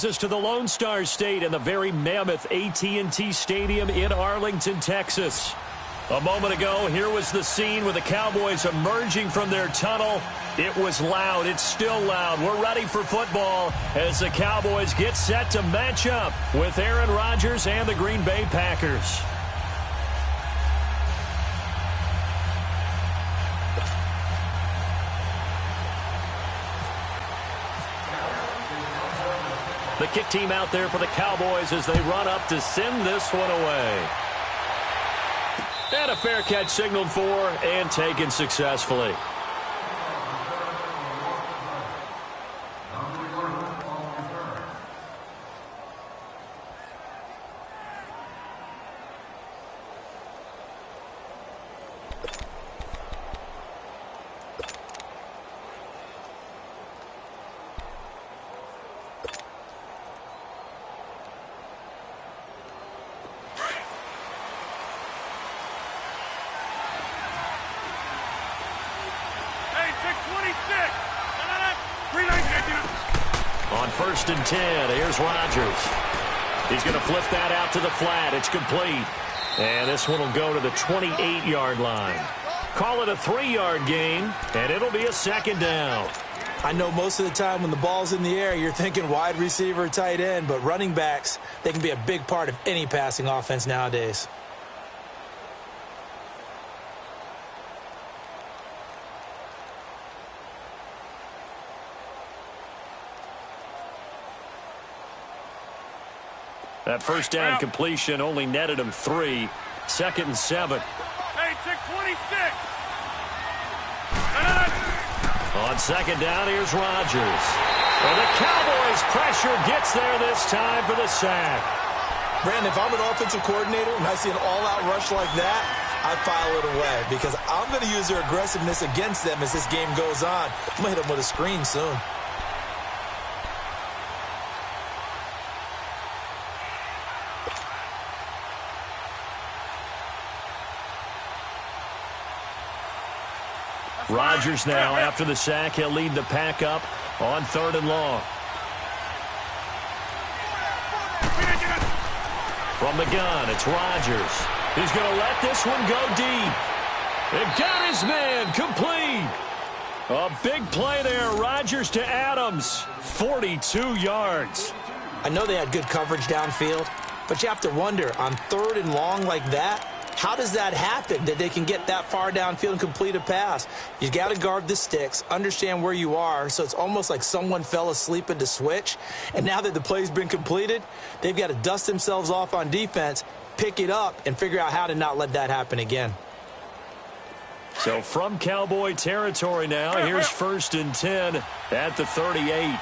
Us to the Lone Star State in the very mammoth AT&T Stadium in Arlington, Texas. A moment ago, here was the scene with the Cowboys emerging from their tunnel. It was loud. It's still loud. We're ready for football as the Cowboys get set to match up with Aaron Rodgers and the Green Bay Packers. The kick team out there for the Cowboys as they run up to send this one away. And a fair catch signaled for and taken successfully. On 1st and 10, here's Rodgers. He's going to flip that out to the flat. It's complete. And this one will go to the 28-yard line. Call it a 3-yard gain, and it'll be a second down. I know most of the time when the ball's in the air, you're thinking wide receiver, tight end, but running backs, they can be a big part of any passing offense nowadays. That first down completion only netted him 3. 2nd and 7. Hey, check 26. On 2nd down, here's Rodgers. And the Cowboys' pressure gets there this time for the sack. Brandon, if I'm an offensive coordinator and I see an all-out rush like that, I file it away because I'm going to use their aggressiveness against them as this game goes on. I'm going to hit them with a screen soon. Rodgers now, after the sack, he'll lead the pack up on 3rd and long. From the gun, it's Rodgers. He's going to let this one go deep. It got his man complete. A big play there, Rodgers to Adams. 42 yards. I know they had good coverage downfield, but you have to wonder, on 3rd and long like that, how does that happen, that they can get that far downfield and complete a pass? You got to guard the sticks, understand where you are, so it's almost like someone fell asleep at the switch, and now that the play's been completed, they've got to dust themselves off on defense, pick it up, and figure out how to not let that happen again. So from Cowboy territory now, here's 1st and 10 at the 38.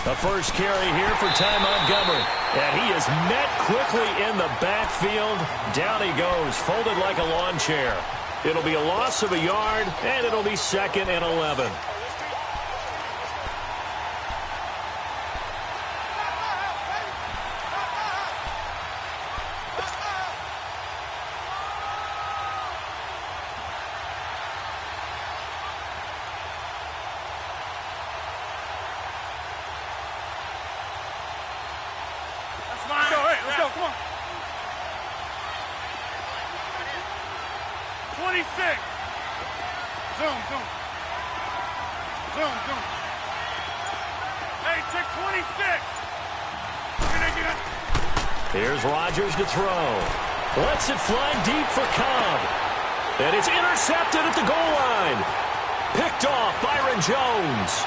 The first carry here for Ty Montgomery. And he is met quickly in the backfield. Down he goes, folded like a lawn chair. It'll be a loss of a yard, and it'll be 2nd and 11. Let's go, come on. 26. Zoom. Hey, check 26. Here's Rodgers to throw. Lets it fly deep for Cobb. And it's intercepted at the goal line. Picked off Byron Jones.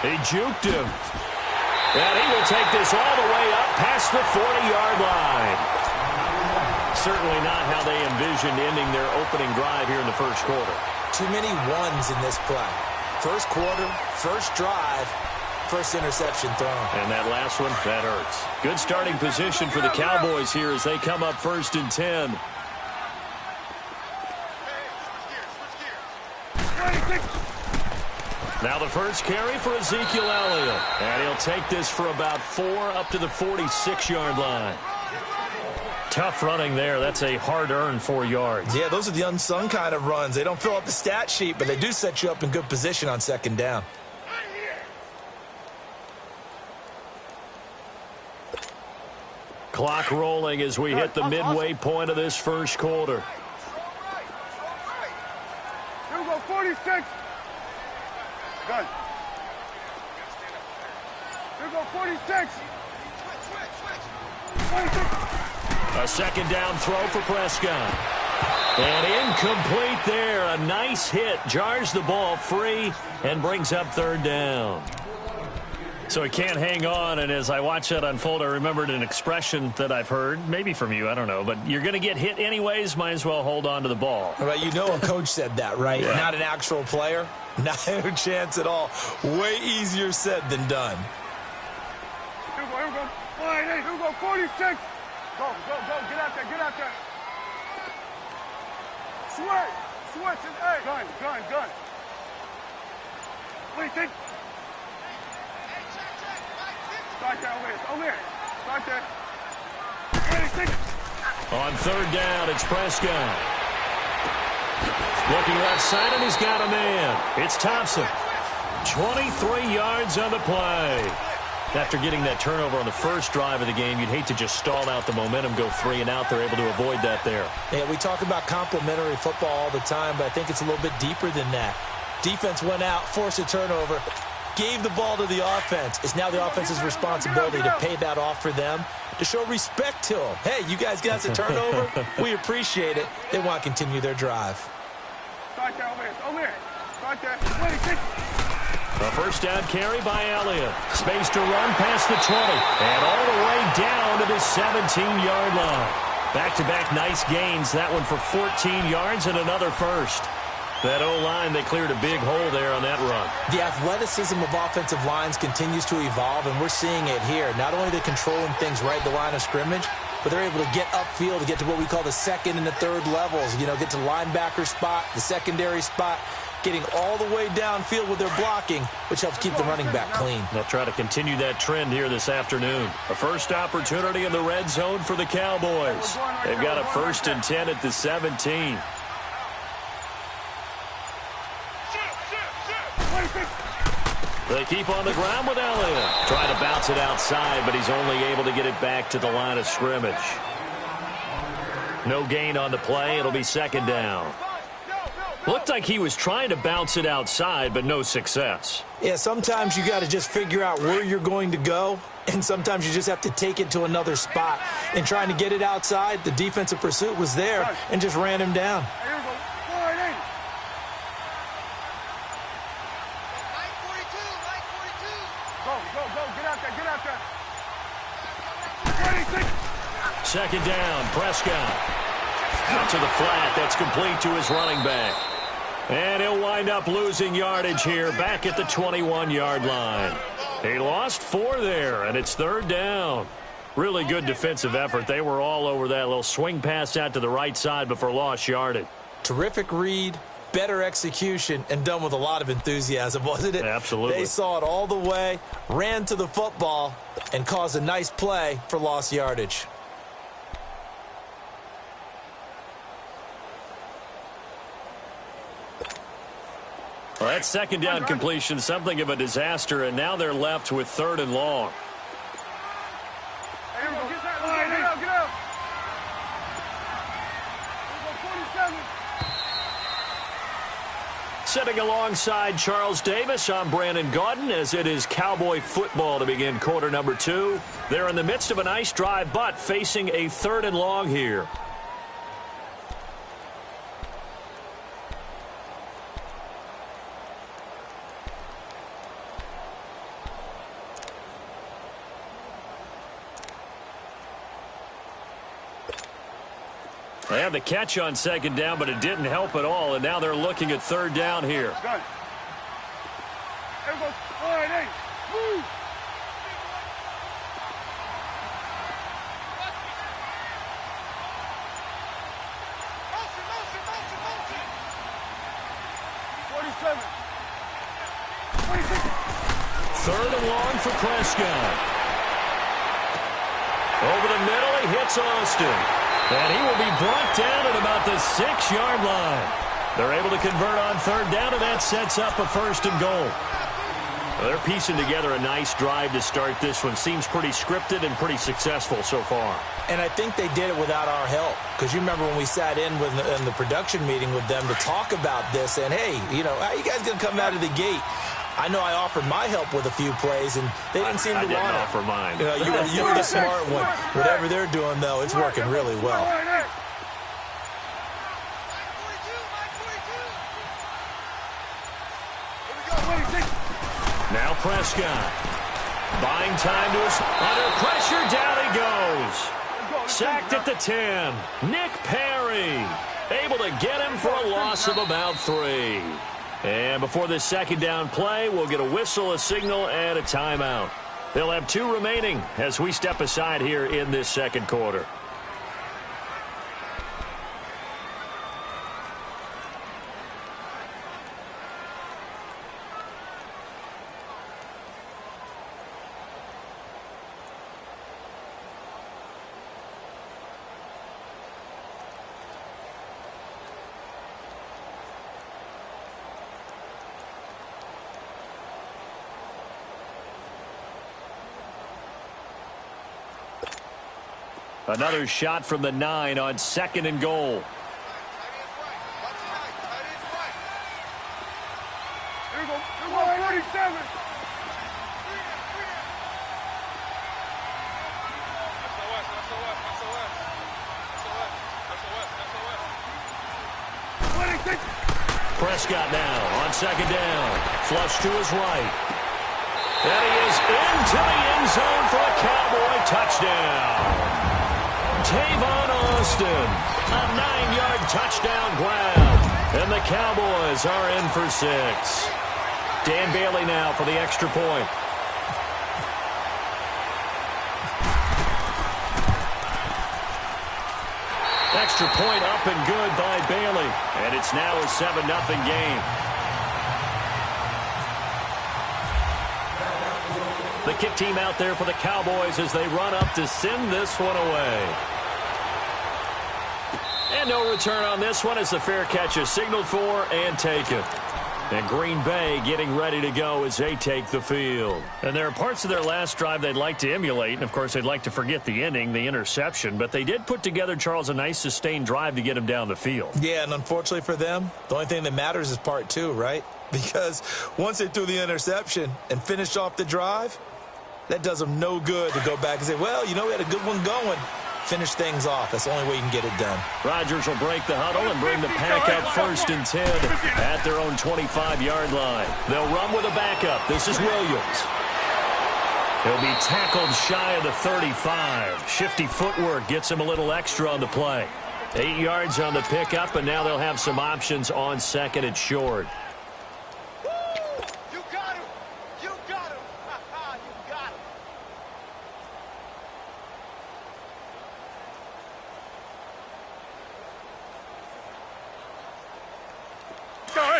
He juked him. And he will take this all the way up past the 40-yard line. Certainly not how they envisioned ending their opening drive here in the first quarter. Too many ones in this play. First quarter, first drive, first interception thrown. And that last one, that hurts. Good starting position for the Cowboys here as they come up 1st and 10. Now the first carry for Ezekiel Elliott. And he'll take this for about 4 up to the 46-yard line. Tough running there. That's a hard-earned 4 yards. Yeah, those are the unsung kind of runs. They don't fill up the stat sheet, but they do set you up in good position on second down. Clock rolling as we hit the midway point of this first quarter. Here we go, 46. Good. Here we go, 46. 26. A second down throw for Prescott. And incomplete there. A nice hit. Jars the ball free and brings up third down. So he can't hang on, and as I watch that unfold, I remembered an expression that I've heard, maybe from you, I don't know, but you're going to get hit anyways, might as well hold on to the ball. Right, you know a coach said that, right? Yeah. Not an actual player. No chance at all. Way easier said than done. Here we go. All right, hey, here we go, 46. Go, get out there. Switch, and hey. Gun. What do you think? Start there, over here. Start there. What do you think? On third down, it's Prescott. Looking left side, and he's got a man. It's Thompson. 23 yards on the play. After getting that turnover on the first drive of the game, you'd hate to just stall out the momentum, go 3 and out. They're able to avoid that there. Yeah, we talk about complementary football all the time, but I think it's a little bit deeper than that. Defense went out, forced a turnover, gave the ball to the offense. It's now the offense's responsibility to pay that off for them, to show respect to them. Hey, you guys got a turnover? We appreciate it. They want to continue their drive. Start there, over here. Start there. 26. A first down carry by Elliott. Space to run past the 20. And all the way down to the 17-yard line. Back-to-back nice gains. That one for 14 yards and another first. That O-line, they cleared a big hole there on that run. The athleticism of offensive lines continues to evolve, and we're seeing it here. Not only are they controlling things right at the line of scrimmage, but they're able to get upfield to get to what we call the second and the third levels. You know, get to linebacker spot, the secondary spot, getting all the way downfield with their blocking, which helps keep the running back clean. They'll try to continue that trend here this afternoon. A first opportunity in the red zone for the Cowboys. They've got a 1st and 10 at the 17. They keep on the ground with Elliott. Trying to bounce it outside, but he's only able to get it back to the line of scrimmage. No gain on the play. It'll be second down. Looked like he was trying to bounce it outside, but no success. Yeah, sometimes you got to just figure out where you're going to go, and sometimes you just have to take it to another spot. And trying to get it outside, the defensive pursuit was there and just ran him down. Here we go. 4-8. Go. Get out there. 26. Second down, Prescott. Out to the flat. That's complete to his running back. And he'll wind up losing yardage here back at the 21-yard line. He lost 4 there, and it's third down. Really good defensive effort. They were all over that little swing pass out to the right side before lost yardage. Terrific read, better execution, and done with a lot of enthusiasm, wasn't it? Absolutely. They saw it all the way, ran to the football, and caused a nice play for lost yardage. Well, that second down completion, something of a disaster, and now they're left with 3rd and long. Here we go. Get out. Here we go, 47. Sitting alongside Charles Davis, I'm Brandon Gaudin, as it is Cowboy football to begin quarter number 2. They're in the midst of a nice drive, but facing a 3rd and long here. They had the catch on second down, but it didn't help at all, and now they're looking at 3rd down here. Good. Here we go. 4-8. Woo! Third and long for Prescott. Over the middle, he hits Austin. And he will be brought down at about the 6-yard line. They're able to convert on third down, and that sets up a first and goal. Well, they're piecing together a nice drive to start this one. Seems pretty scripted and pretty successful so far. And I think they did it without our help. Because you remember when we sat in the production meeting with them to talk about this, and, hey, you know, how are you guys going to come out of the gate? I know I offered my help with a few plays, and they didn't seem to want it. I didn't offer mine. You know, you were the smart one. Whatever they're doing, though, it's working really well. Now Prescott. Buying time to us. Under pressure, down he goes. Sacked at the 10. Nick Perry. Able to get him for a loss of about 3. And before this second down play, we'll get a whistle, a signal, and a timeout. They'll have 2 remaining as we step aside here in this second quarter. Another shot from the 9 on 2nd and goal. Here we go. Here we go. 47. Prescott now on 2nd down. Flush to his right. And he is into the end zone for a Cowboy touchdown. Tavon Austin, a 9-yard touchdown grab. And the Cowboys are in for 6. Dan Bailey now for the extra point. Extra point up and good by Bailey. And it's now a 7-0 game. The kick team out there for the Cowboys as they run up to send this one away. And no return on this one as the fair catch is signaled for and taken. And Green Bay getting ready to go as they take the field. And there are parts of their last drive they'd like to emulate. And, of course, they'd like to forget the ending, the interception. But they did put together, Charles, a nice sustained drive to get him down the field. Yeah, and unfortunately for them, the only thing that matters is part 2, right? Because once they threw the interception and finished off the drive, that does them no good to go back and say, well, you know, we had a good one going. Finish things off. That's the only way you can get it done. Rodgers will break the huddle and bring the pack up 1st and 10 at their own 25-yard line. They'll run with a backup. This is Williams. He'll be tackled shy of the 35. Shifty footwork gets him a little extra on the play. 8 yards on the pickup, and now they'll have some options on 2nd and short.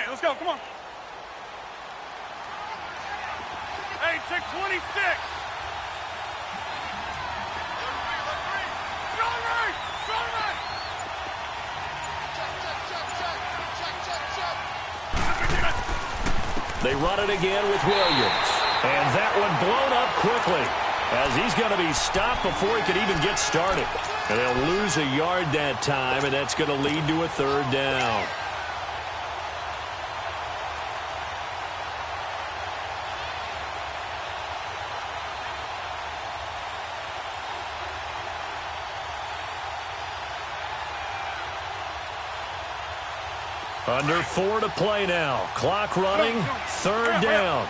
Let's go, come on. Hey, check 26. Strong right. Check. They run it again with Williams. And that one blown up quickly as he's going to be stopped before he could even get started. And they'll lose a yard that time, and that's going to lead to a 3rd down. Under 4 to play now. Clock running. 3rd down.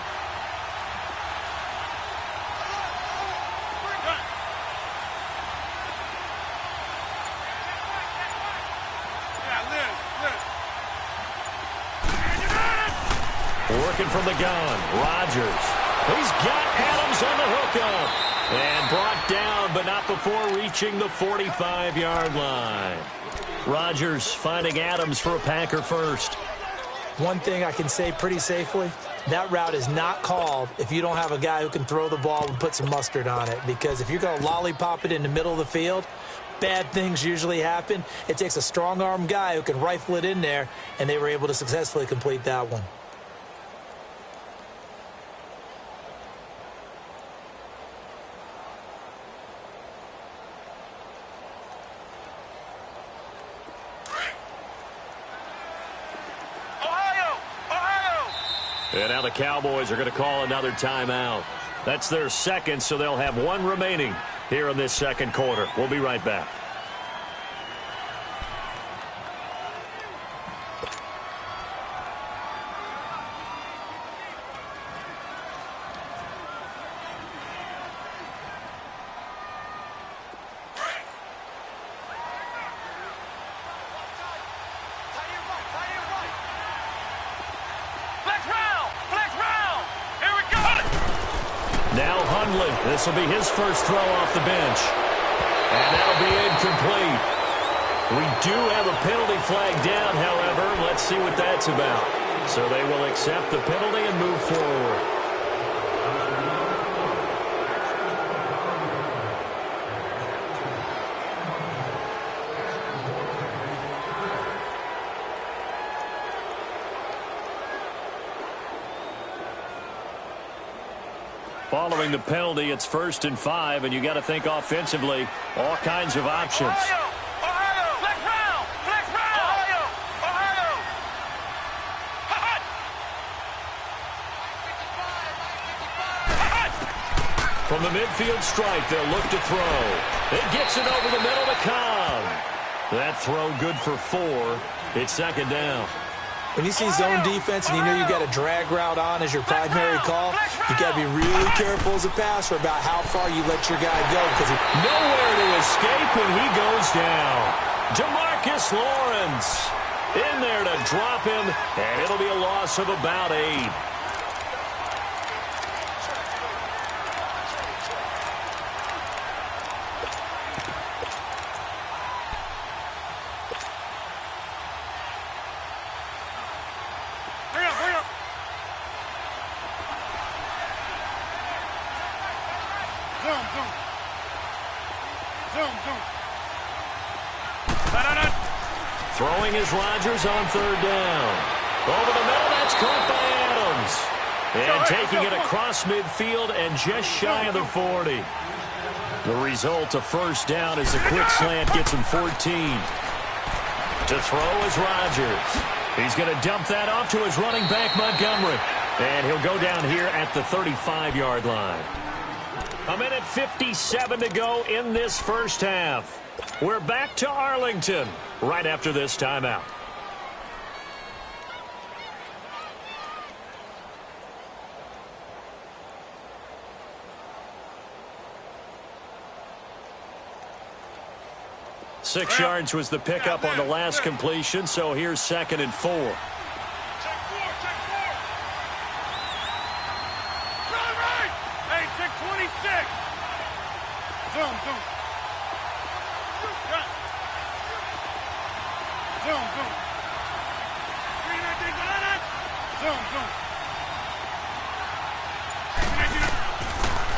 Working from the gun. Rodgers. He's got Adams on the hookup. And brought down, but not before reaching the 45-yard line. Rodgers finding Adams for a Packer first. One thing I can say pretty safely, that route is not called if you don't have a guy who can throw the ball and put some mustard on it. Because if you're going to lollipop it in the middle of the field, bad things usually happen. It takes a strong-arm guy who can rifle it in there, and they were able to successfully complete that one. And now the Cowboys are going to call another timeout. That's their second, so they'll have one remaining here in this second quarter. We'll be right back. This will be his first throw off the bench. And that'll be incomplete. We do have a penalty flag down, however. Let's see what that's about. So they will accept the penalty and move forward. Following the penalty, it's 1st and 5, and you got to think offensively, all kinds of options. From the midfield stripe, they'll look to throw. It gets it over the middle to Cobb. That throw good for 4. It's 2nd down. When you see zone defense and you know you got a drag route on as your primary call, you got to be really careful as a passer about how far you let your guy go. Because nowhere to escape, and he goes down. Demarcus Lawrence in there to drop him, and it'll be a loss of about 8. Throwing is Rodgers on 3rd down. Over the middle, that's caught by Adams. And taking it across midfield and just shy of the 40. The result, a 1st down as the quick slant gets him 14. To throw is Rodgers. He's going to dump that off to his running back, Montgomery. And he'll go down here at the 35-yard line. 1:57 to go in this first half. We're back to Arlington right after this timeout. Six yards was the pickup on the last completion, so here's 2nd and 4. Hey, check 26. Zoom.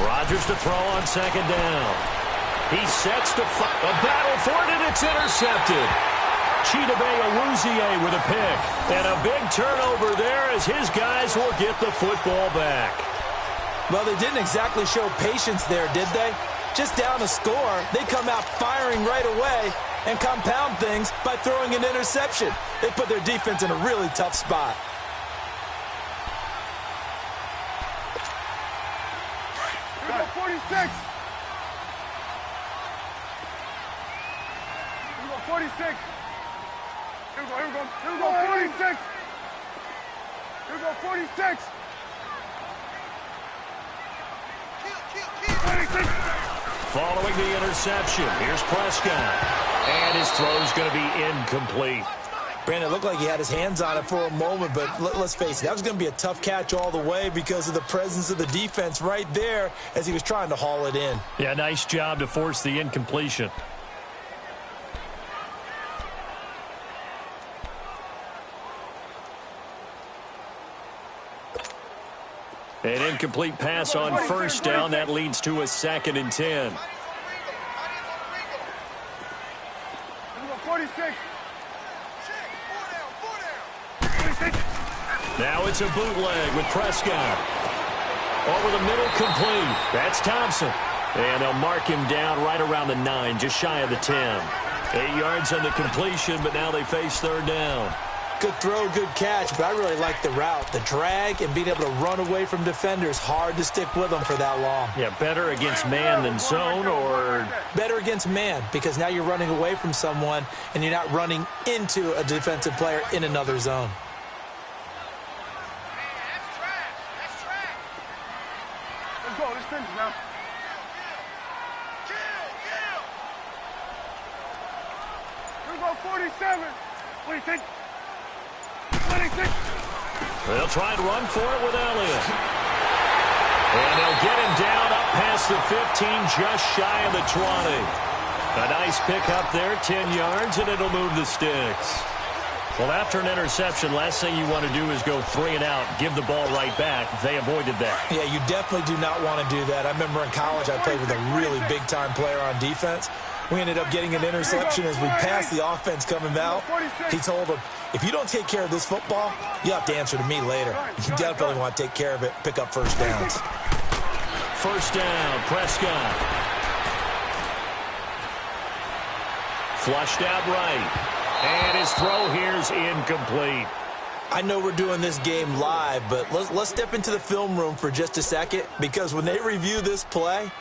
Rodgers to throw on 2nd down. He sets the a battle for it, and it's intercepted. Chidobe Awuzie with a pick. And a big turnover there as his guys will get the football back. Well, they didn't exactly show patience there, did they? Just down a score, they come out firing right away and compound things by throwing an interception. They put their defense in a really tough spot. Here we go, 46. Here we go, 46. Here we go, 46. Here we go, 46. 46. Following the interception, here's Prescott. And his throw's going to be incomplete. Brandon, it looked like he had his hands on it for a moment, but let's face it, that was going to be a tough catch all the way because of the presence of the defense right there as he was trying to haul it in. Yeah, nice job to force the incompletion. An incomplete pass on first down. That leads to a 2nd and 10. 46. Now it's a bootleg with Prescott. Over the middle, complete. That's Thompson. And they'll mark him down right around the 9, just shy of the 10. 8 yards on the completion, but now they face 3rd down. Good throw, good catch, but I really like the route. The drag and being able to run away from defenders, hard to stick with them for that long. Yeah, better against man than zone, or? Better against man, because now you're running away from someone and you're not running into a defensive player in another zone. Let's go. Let's finish now. Here we go, 47. 26. 26. They'll try and run for it with Elliott. And they'll get him down up past the 15, just shy of the 20. A nice pickup there, 10 yards, and it'll move the sticks. Well, after an interception, last thing you want to do is go 3 and out, give the ball right back. They avoided that. Yeah, you definitely do not want to do that. I remember in college I played with a really big-time player on defense. We ended up getting an interception as we passed the offense coming out. He told him, if you don't take care of this football, you have to answer to me later. You definitely want to take care of it, pick up first downs. First down, Prescott. Flushed out right. And his throw here is incomplete. I know we're doing this game live, but let's step into the film room for just a second, because when they review this play,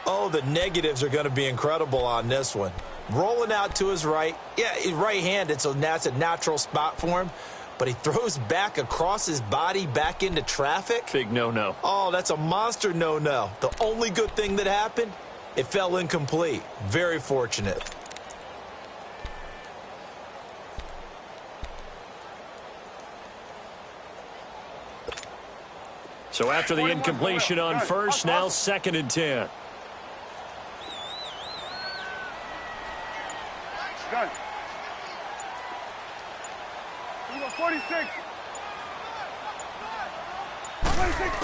oh, the negatives are going to be incredible on this one. Rolling out to his right. Yeah, he's right-handed, so that's a natural spot for him. But he throws back across his body back into traffic. Big no-no. Oh, that's a monster no-no. The only good thing that happened, it fell incomplete. Very fortunate. So after the incompletion on first, now 2nd and 10. Done. Here we go, 46. 26.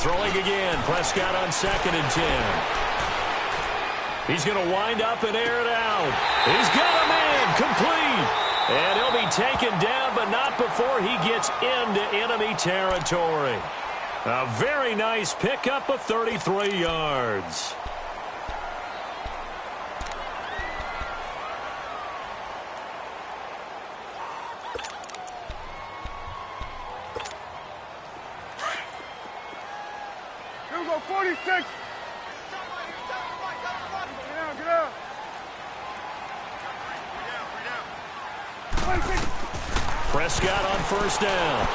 Throwing again. Prescott on 2nd and 10. He's going to wind up and air it out. He's got a man. Complete. And he'll be taken down, but not before he gets into enemy territory. A very nice pickup of 33 yards. Here we go, 46. Get out. 26. Prescott on first down.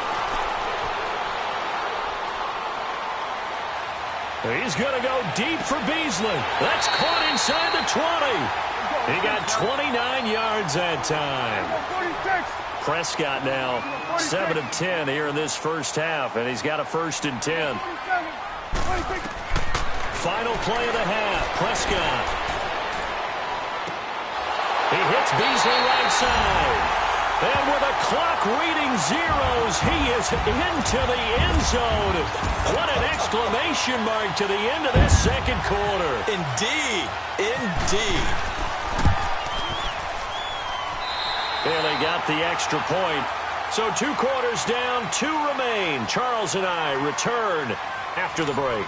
He's going to go deep for Beasley. That's caught inside the 20. He got 29 yards that time. 46. Prescott now 7 of 10 here in this first half, and he's got a 1st and 10. 26. Final play of the half. Prescott. He hits Beasley right side. And with a clock reading zeros, he is into the end zone. What an exclamation mark to the end of this second quarter. Indeed. Indeed. And they got the extra point. So 2 quarters down, 2 remain. Charles and I return after the break.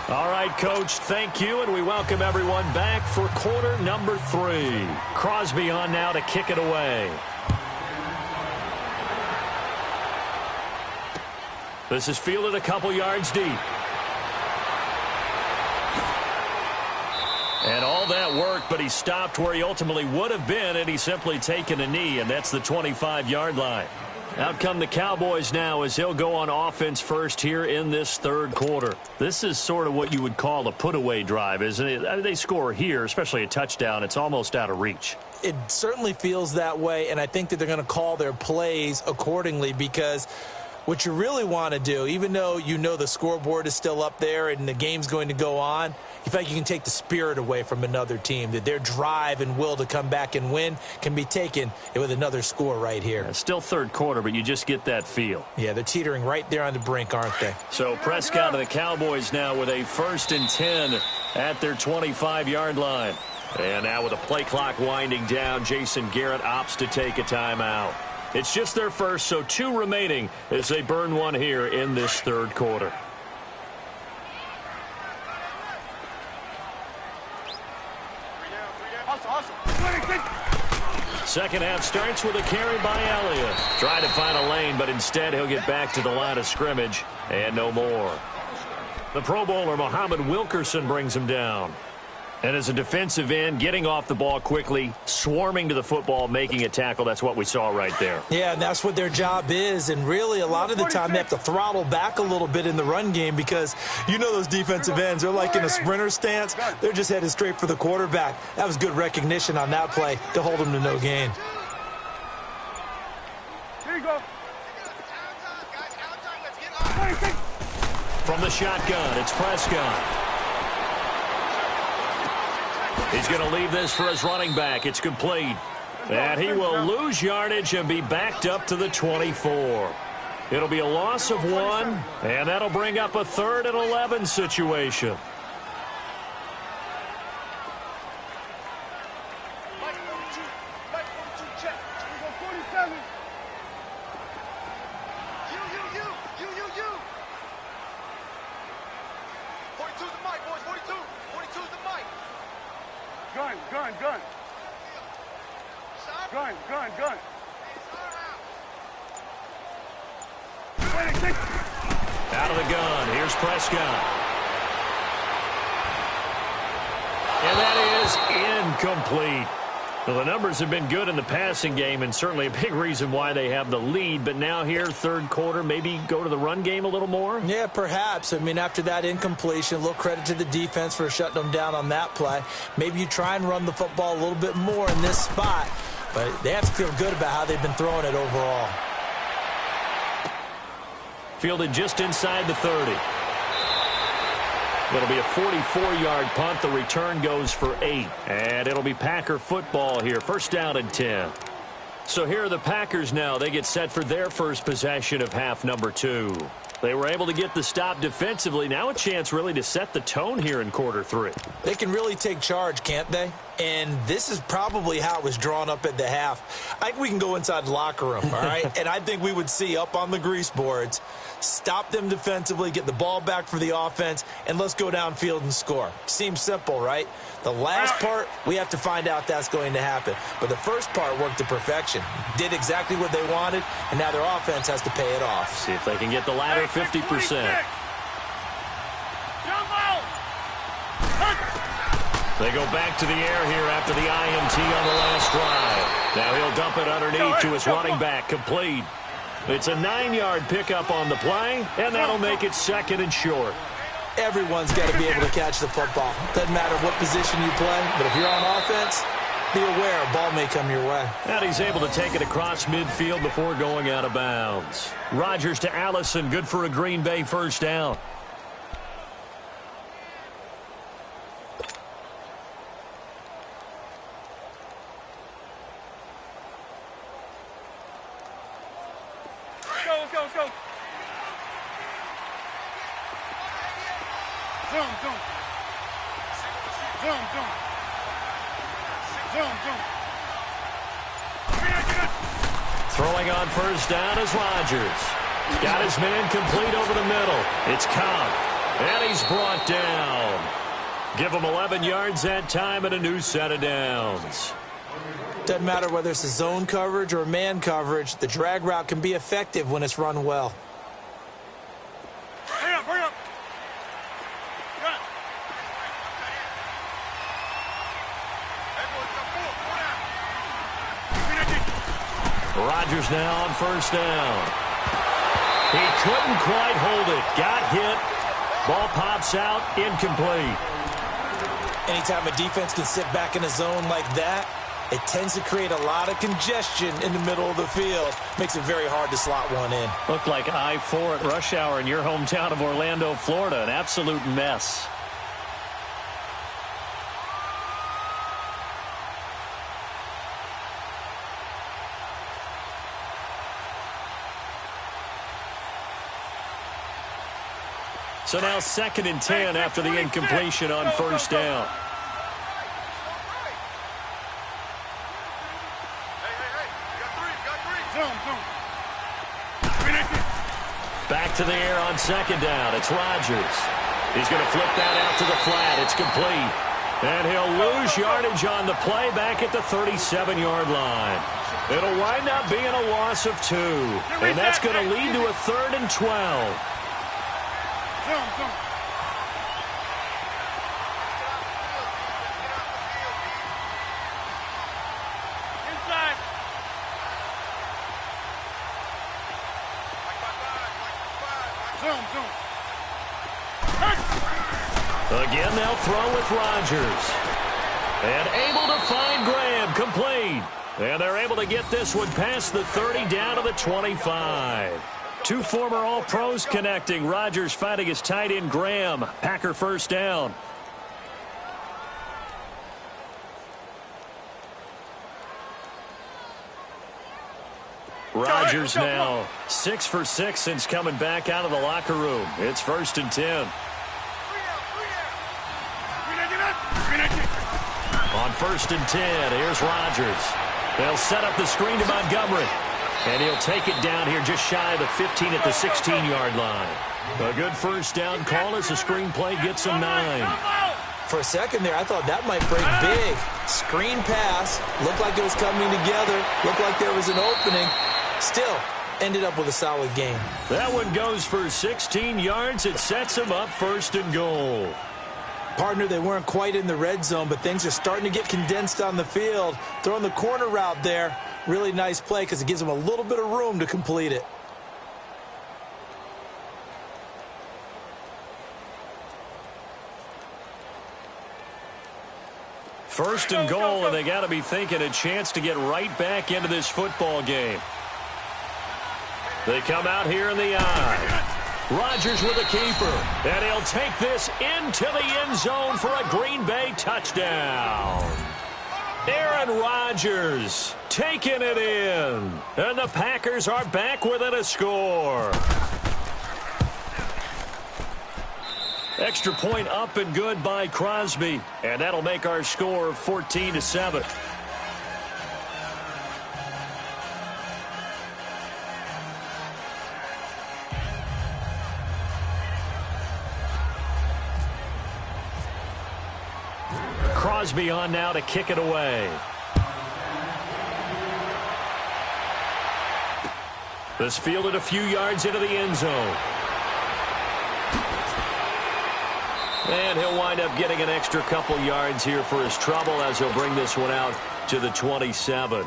All right, Coach, thank you, and we welcome everyone back for quarter number 3. Crosby on now to kick it away. This is fielded a couple yards deep. And all that work, but he stopped where he ultimately would have been, and he's simply taken a knee, and that's the 25-yard line. Out come the Cowboys now as he'll go on offense first here in this third quarter. This is sort of what you would call a put-away drive, isn't it? I mean, they score here, especially a touchdown. It's almost out of reach. It certainly feels that way, and I think that they're going to call their plays accordingly because What you really want to do, even though you know the scoreboard is still up there and the game's going to go on, you feel like you can take the spirit away from another team, that their drive and will to come back and win can be taken with another score right here. Yeah, still third quarter, but you just get that feel. Yeah, they're teetering right there on the brink, aren't they? So Prescott and the Cowboys now with a 1st and 10 at their 25-yard line. And now with the play clock winding down, Jason Garrett opts to take a timeout. It's just their first, so 2 remaining as they burn one here in this third quarter. Second half starts with a carry by Elliott. Trying to find a lane, but instead he'll get back to the line of scrimmage and no more. The Pro Bowler Muhammad Wilkerson brings him down. And as a defensive end, getting off the ball quickly, swarming to the football, making a tackle, that's what we saw right there. Yeah, and that's what their job is. And really, a lot of the time, they have to throttle back a little bit in the run game because you know those defensive ends, they're like in a sprinter stance. They're just headed straight for the quarterback. That was good recognition on that play to hold them to no gain. Here you go. From the shotgun, it's Prescott. He's going to leave this for his running back. It's complete. And he will lose yardage and be backed up to the 24. It'll be a loss of 1, and that'll bring up a 3rd and 11 situation. Gun. Out of the gun, here's Prescott. And that is incomplete. Well, the numbers have been good in the passing game and certainly a big reason why they have the lead. But now here, third quarter, maybe go to the run game a little more? Yeah, perhaps. I mean, after that incompletion, a little credit to the defense for shutting them down on that play. Maybe you try and run the football a little bit more in this spot. But they have to feel good about how they've been throwing it overall. Fielded just inside the 30. It'll be a 44-yard punt. The return goes for 8. And it'll be Packer football here. First down and 10. So here are the Packers now. They get set for their first possession of half number 2. They were able to get the stop defensively. Now a chance really to set the tone here in quarter 3. They can really take charge, can't they? And this is probably how it was drawn up at the half. I think we can go inside the locker room, all right? And I think we would see up on the grease boards, stop them defensively, get the ball back for the offense, and let's go downfield and score. Seems simple, right? The last part, we have to find out that's going to happen. But the first part worked to perfection. Did exactly what they wanted, and now their offense has to pay it off. See if they can get the latter 50%. They go back to the air here after the INT on the last drive. Now he'll dump it underneath to his running back, complete. It's a 9-yard pickup on the play, and that'll make it 2nd and short. Everyone's got to be able to catch the football. Doesn't matter what position you play, but if you're on offense, be aware a ball may come your way. And he's able to take it across midfield before going out of bounds. Rodgers to Allison, good for a Green Bay first down. Let's go. Zoom. Throwing on first down is Rodgers. Got his man complete over the middle. It's Cobb. And he's brought down. Give him 11 yards that time and a new set of downs. Doesn't matter whether it's a zone coverage or man coverage, the drag route can be effective when it's run well. Bring up. Rodgers now on first down. He couldn't quite hold it. Got hit. Ball pops out. Incomplete. Anytime a defense can sit back in a zone like that, It tends to create a lot of congestion in the middle of the field. Makes it very hard to slot one in. Looked like I-4 at rush hour in your hometown of Orlando, Florida. An absolute mess. So now 2nd and 10 after the incompletion on first down. Back to the air on 2nd down. It's Rodgers. He's going to flip that out to the flat. It's complete. And he'll lose yardage on the play back at the 37-yard line. It'll wind up being a loss of 2. And that's going to lead to a 3rd and 12. Again, they'll throw with Rodgers. And able to find Graham, complete. And they're able to get this one past the 30 down to the 25. 2 former All-Pros connecting. Rodgers fighting his tight end Graham. Packer first down. Rodgers now 6 for 6 since coming back out of the locker room. It's 1st and 10. On 1st and 10, here's Rodgers. They'll set up the screen to Montgomery. And he'll take it down here just shy of the 15 at the 16-yard line. A good first down call as the screen play gets him 9. For a second there, I thought that might break big. Screen pass. Looked like it was coming together. Looked like there was an opening. Still, ended up with a solid game. That one goes for 16 yards. It sets him up 1st and goal. Partner, they weren't quite in the red zone, but things are starting to get condensed on the field. Throwing the corner route there. Really nice play because it gives them a little bit of room to complete it. First and goal, and they got to be thinking a chance to get right back into this football game. They come out here in the eye. Rodgers with a keeper, and he'll take this into the end zone for a Green Bay touchdown. Aaron Rodgers taking it in, and the Packers are back within a score. Extra point up and good by Crosby, and that'll make our score 14-7. Crosby on now to kick it away. This fielded a few yards into the end zone. And he'll wind up getting an extra couple yards here for his trouble as he'll bring this one out to the 27.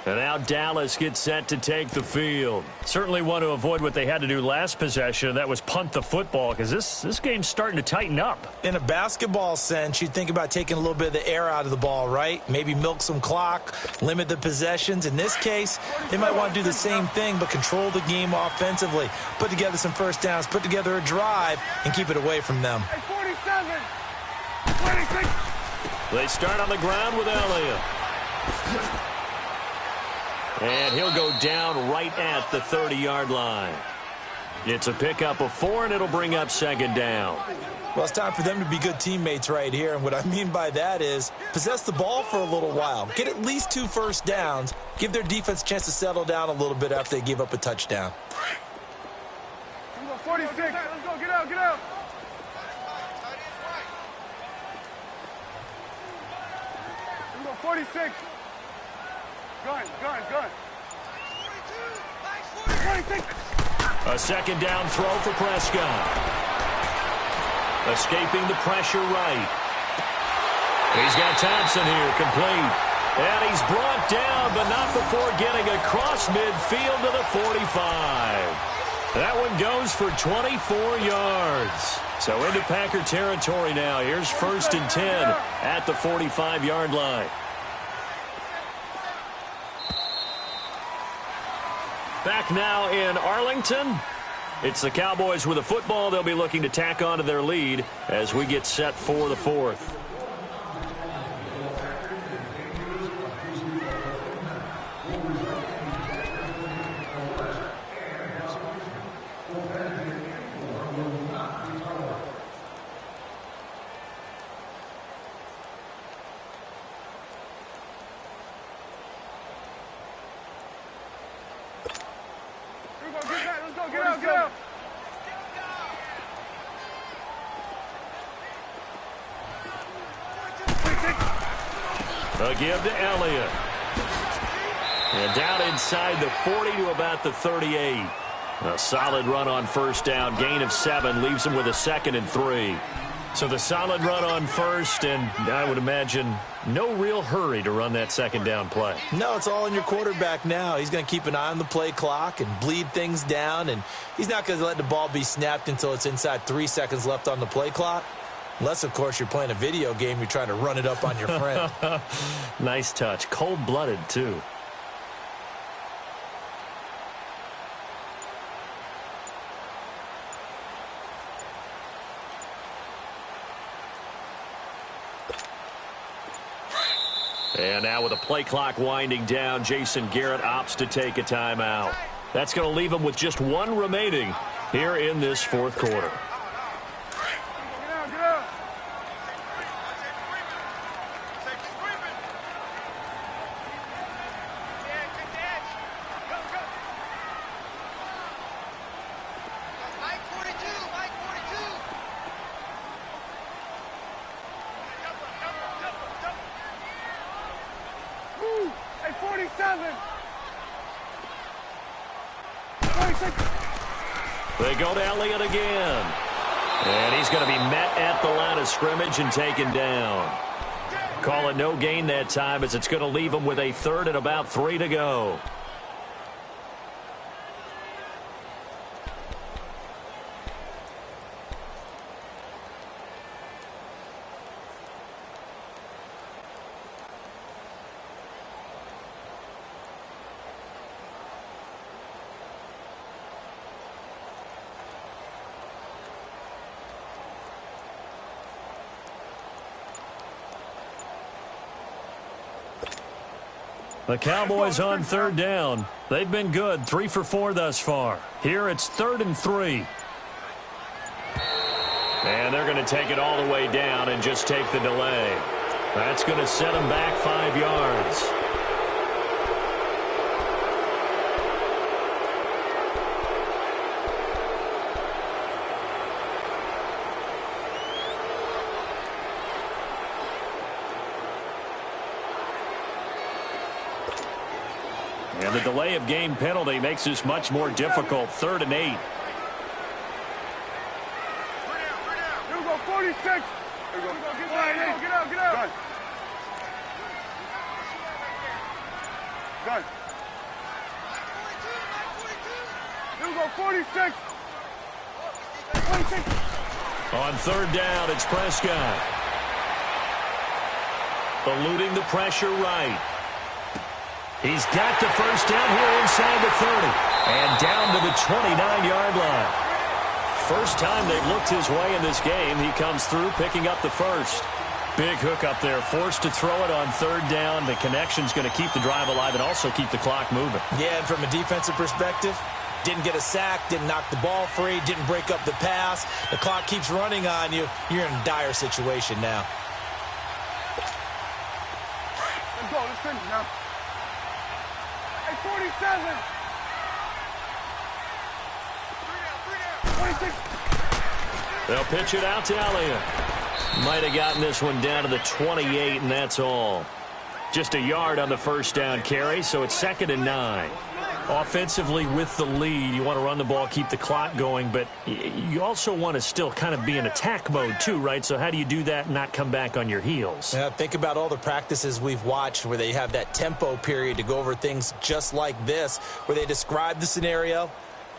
And now Dallas gets set to take the field. Certainly want to avoid what they had to do last possession, and that was punt the football, because this game's starting to tighten up. In a basketball sense, you think about taking a little bit of the air out of the ball, right? Maybe milk some clock, limit the possessions. In this case, they might want to do the same thing, but control the game offensively. Put together some first downs, put together a drive, and keep it away from them. 26. They start on the ground with Elliott. And he'll go down right at the 30-yard line. It's a pickup of 4, and it'll bring up 2nd down. Well, it's time for them to be good teammates right here. And what I mean by that is possess the ball for a little while. Get at least 2 first downs. Give their defense a chance to settle down a little bit after they give up a touchdown. 46. Let's go. Get out. Get out. Let's go. 46. Gun. 46. A 2nd down throw for Prescott. Escaping the pressure right. He's got Thompson here, complete. And he's brought down, but not before getting across midfield to the 45. That one goes for 24 yards. So into Packer territory now. Here's 1st and 10 at the 45-yard line. Back now in Arlington. It's the Cowboys with a football. They'll be looking to tack on to their lead as we get set for the fourth. Get A give to Elliott. And down inside the 40 to about the 38. A solid run on first down. Gain of 7 leaves him with a 2nd and 3. So the solid run on first, and I would imagine no real hurry to run that 2nd down play. No, it's all in your quarterback now. He's going to keep an eye on the play clock and bleed things down, and he's not going to let the ball be snapped until it's inside 3 seconds left on the play clock. Unless, of course, you're playing a video game, you're trying to run it up on your friend. Nice touch. Cold-blooded, too. And now with the play clock winding down, Jason Garrett opts to take a timeout. That's going to leave him with just 1 remaining here in this fourth quarter. They go to Elliott again. And he's going to be met at the line of scrimmage and taken down. Call it no gain that time as it's going to leave him with a 3rd and about 3 to go. The Cowboys on 3rd down. They've been good, 3 for 4 thus far. Here it's 3rd and 3. And they're going to take it all the way down and just take the delay. That's going to set them back 5 yards. And the delay of game penalty makes this much more difficult. 3rd and 8. Here we go, 46. Here we go. Get out. Gun. Gun. Here we go, 46. 26. On 3rd down, it's Prescott. Eluding the pressure right. He's got the first down here inside the 30. And down to the 29-yard line. First time they've looked his way in this game. He comes through picking up the first. Big hook up there. Forced to throw it on 3rd down. The connection's going to keep the drive alive and also keep the clock moving. Yeah, and from a defensive perspective, didn't get a sack, didn't knock the ball free, didn't break up the pass. The clock keeps running on you. You're in a dire situation now. Let's go. Let's finish now. Hey, 47. 26. They'll pitch it out to Elliott. Might have gotten this one down to the 28, and that's all. Just a yard on the first down carry, so it's 2nd and 9. Offensively with the lead, you want to run the ball, keep the clock going, but you also want to still kind of be in attack mode too, right? So how do you do that and not come back on your heels? Yeah, think about all the practices we've watched where they have that tempo period to go over things just like this, where they describe the scenario,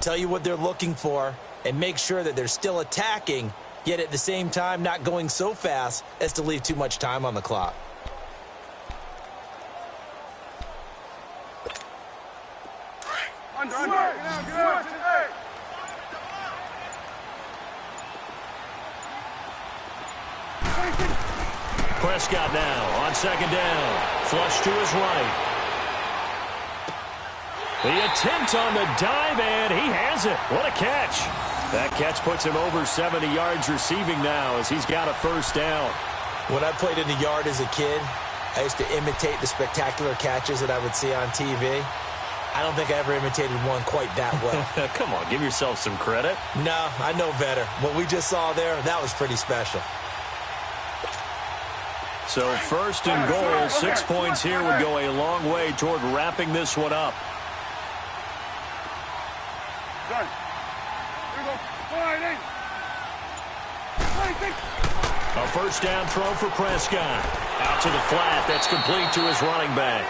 tell you what they're looking for, and make sure that they're still attacking, yet at the same time not going so fast as to leave too much time on the clock. Under. Get out. Hey. Prescott now on second down. Flush to his right. The attempt on the dive, and he has it. What a catch. That catch puts him over 70 yards receiving now as he's got a first down. When I played in the yard as a kid, I used to imitate the spectacular catches that I would see on TV. I don't think I ever imitated one quite that well. Come on, give yourself some credit. No, I know better. What we just saw there, that was pretty special. So first and goal, 6 points here would go a long way toward wrapping this one up. Done. Here we go. 26. A first down throw for Prescott. Out to the flat. That's complete to his running back.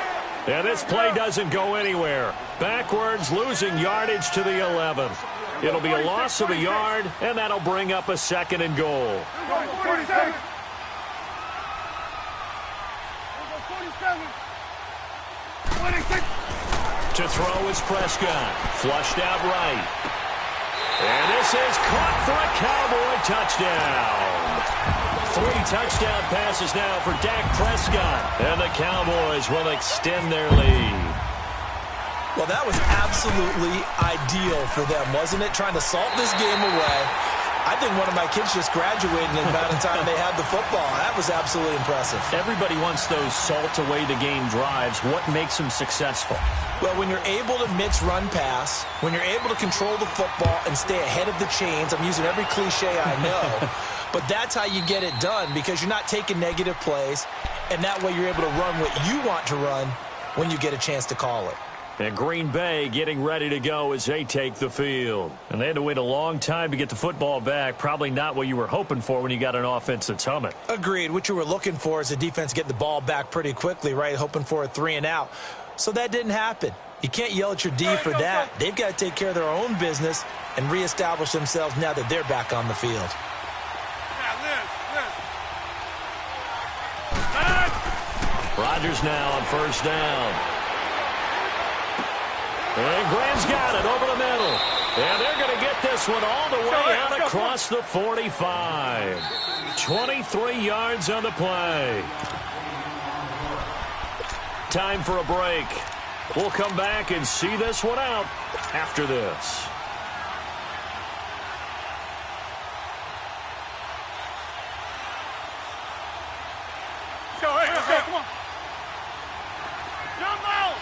And this play doesn't go anywhere. Backwards, losing yardage to the 11. It'll be a loss of a yard, and that'll bring up a second and goal. 47. To throw is Prescott. Flushed out right. And this is caught for a Cowboy touchdown. 3 touchdown passes now for Dak Prescott. And the Cowboys will extend their lead. Well, that was absolutely ideal for them, wasn't it? Trying to salt this game away. I think one of my kids just graduated in the amount of time they had the football. That was absolutely impressive. Everybody wants those salt-away-the-game drives. What makes them successful? Well, when you're able to mix run-pass, when you're able to control the football and stay ahead of the chains, I'm using every cliche I know, but that's how you get it done because you're not taking negative plays, and that way you're able to run what you want to run when you get a chance to call it. And Green Bay getting ready to go as they take the field. And they had to wait a long time to get the football back. Probably not what you were hoping for when you got an offense that's humming. Agreed. What you were looking for is the defense get the ball back pretty quickly, right? Hoping for a 3 and out. So that didn't happen. You can't yell at your D for that. They've got to take care of their own business and reestablish themselves now that they're back on the field. Rodgers now on first down. And Graham's got it over the middle. And they're going to get this one all the way out across the 45. 23 yards on the play. Time for a break. We'll come back and see this one out after this. Let's go. Come on. Jump out.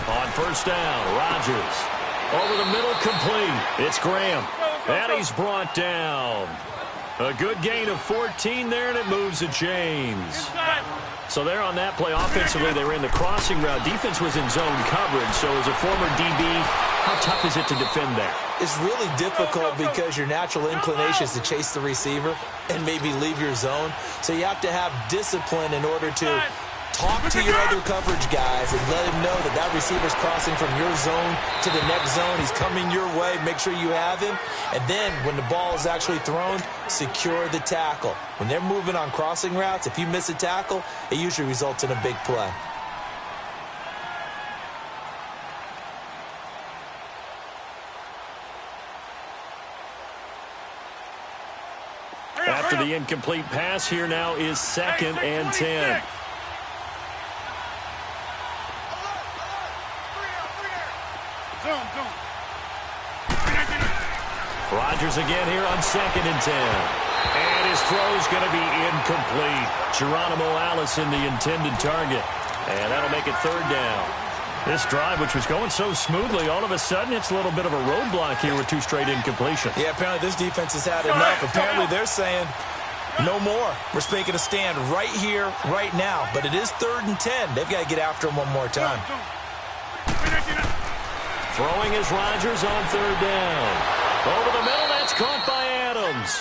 On first down, Rodgers. Over the middle, complete. It's Graham. And he's brought down. A good gain of 14 there, and it moves the chains. So there on that play, offensively, they were in the crossing route. Defense was in zone coverage, so as a former DB, how tough is it to defend that? It's really difficult because your natural inclination is to chase the receiver and maybe leave your zone. So you have to have discipline in order to talk to your other coverage guys and let him know that that receiver's crossing from your zone to the next zone. He's coming your way. Make sure you have him. And then when the ball is actually thrown, secure the tackle. When they're moving on crossing routes, if you miss a tackle, it usually results in a big play. After the incomplete pass, here now is 2nd and 10. Rodgers again here on 2nd and 10. And his throw's going to be incomplete. Geronimo Allison, the intended target. And that'll make it 3rd down. This drive, which was going so smoothly, all of a sudden it's a little bit of a roadblock here with 2 straight incompletions. Yeah, apparently this defense has had enough. Apparently they're saying no more. We're making a stand right here, right now. But it is 3rd and 10. They've got to get after him one more time. Throwing is Rodgers on 3rd down. Over the middle, that's caught by Adams.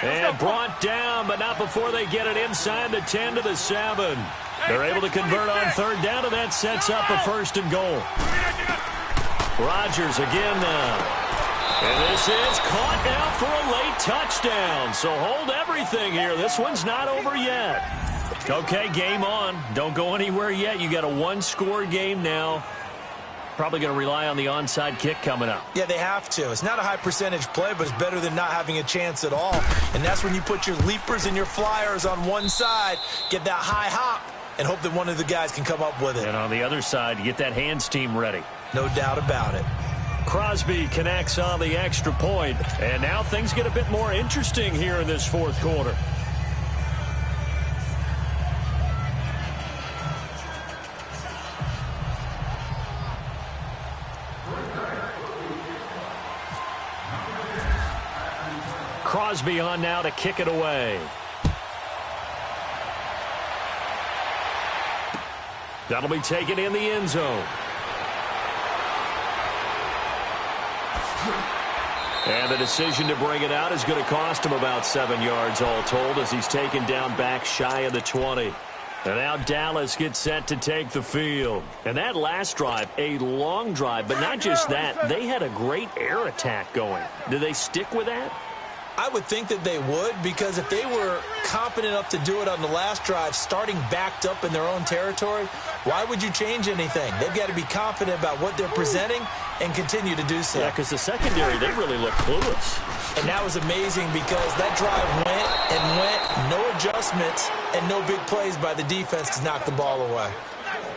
And brought down, but not before they get it inside the 10 to the 7. They're able to convert on 3rd down, and that sets up a 1st and goal. Rodgers again now. And this is caught now for a late touchdown. So hold everything here. This one's not over yet. Okay, game on. Don't go anywhere yet. You got a one-score game now. Probably going to rely on the onside kick coming up. Yeah, they have to. It's not a high percentage play, but it's better than not having a chance at all. And that's when you put your leapers and your flyers on one side, get that high hop, and hope that one of the guys can come up with it. And on the other side, you get that hands team ready. No doubt about it. Crosby connects on the extra point. And now things get a bit more interesting here in this fourth quarter. Crosby on now to kick it away. That'll be taken in the end zone. And the decision to bring it out is going to cost him about 7 yards all told as he's taken down back shy of the 20. And now Dallas gets set to take the field. And that last drive, a long drive, but not just that. They had a great air attack going. Do they stick with that? I would think that they would, because if they were confident enough to do it on the last drive, starting backed up in their own territory, why would you change anything? They've got to be confident about what they're presenting and continue to do so. Yeah, because the secondary, they really look clueless. And that was amazing because that drive went and went, no adjustments and no big plays by the defense to knock the ball away.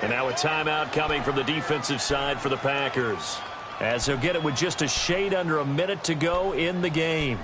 And now a timeout coming from the defensive side for the Packers, as they'll get it with just a shade under a minute to go in the game.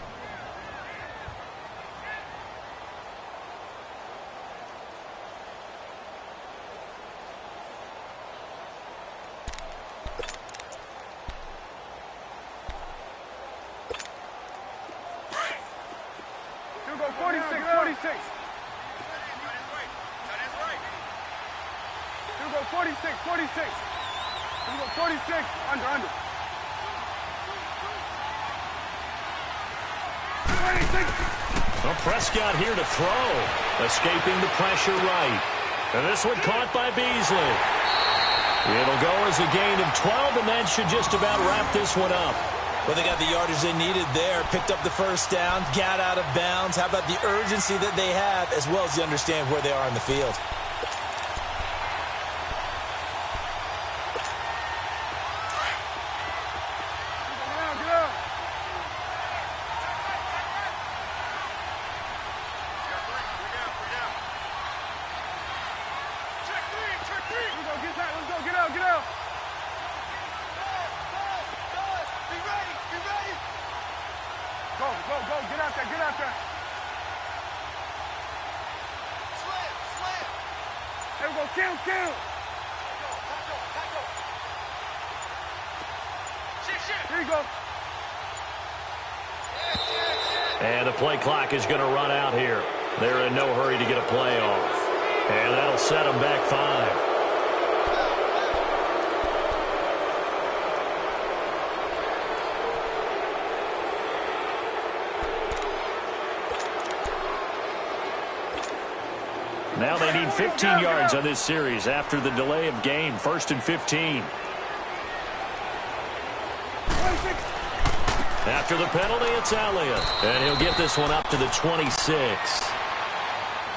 Well, Prescott here to throw, escaping the pressure right. And this one caught by Beasley. It'll go as a gain of 12, and that should just about wrap this one up. Well, they got the yardage they needed there, picked up the first down, got out of bounds. How about the urgency that they have, as well as you understand where they are in the field? And the play clock is going to run out here. They're in no hurry to get a play off. And that'll set them back 5. Now they need 15 yards on this series after the delay of game. 1st and 15. After the penalty, it's Elliott. And he'll get this one up to the 26.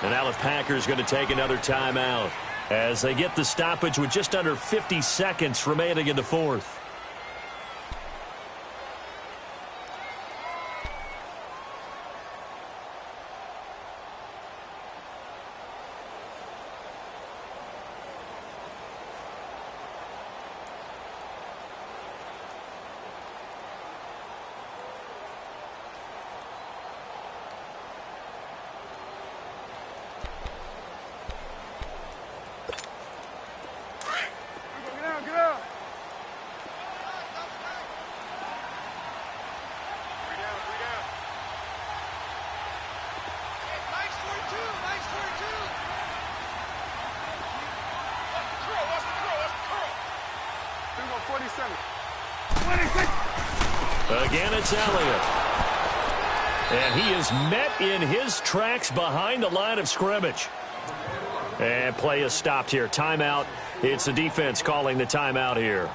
And now the Packers going to take another timeout as they get the stoppage with just under 50 seconds remaining in the fourth. Again, it's Elliott. And he is met in his tracks behind the line of scrimmage. And play is stopped here. Timeout. It's the defense calling the timeout here,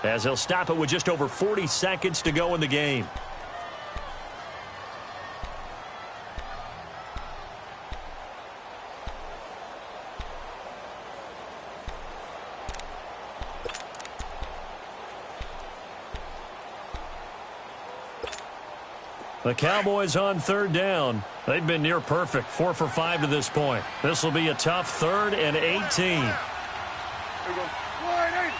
as they'll stop it with just over 40 seconds to go in the game. The Cowboys on third down. They've been near perfect, 4 for 5 to this point. This will be a tough 3rd and 18. Here we go. Wide 8.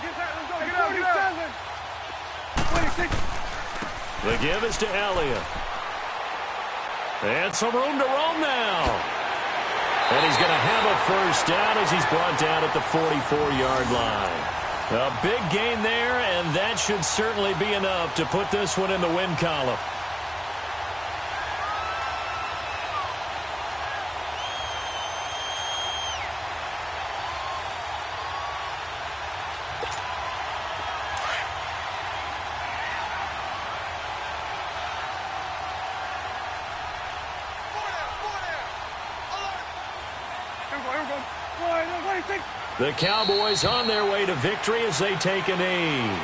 Get that. Let's go. Get out. 27. 26. The give is to Elliott. And some room to roam now. And he's going to have a first down as he's brought down at the 44-yard line. A big gain there, and that should certainly be enough to put this one in the win column. The Cowboys on their way to victory as they take a knee.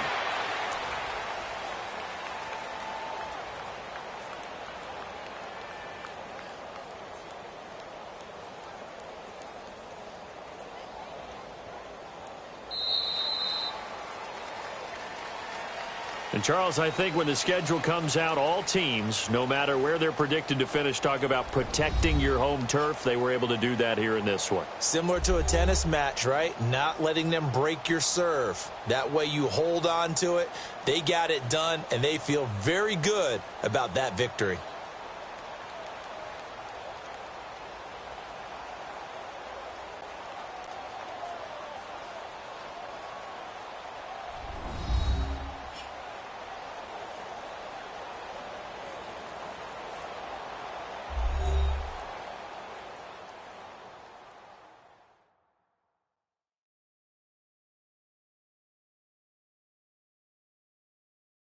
And, Charles, I think when the schedule comes out, all teams, no matter where they're predicted to finish, talk about protecting your home turf. They were able to do that here in this one. Similar to a tennis match, right? Not letting them break your serve. That way you hold on to it. They got it done, and they feel very good about that victory.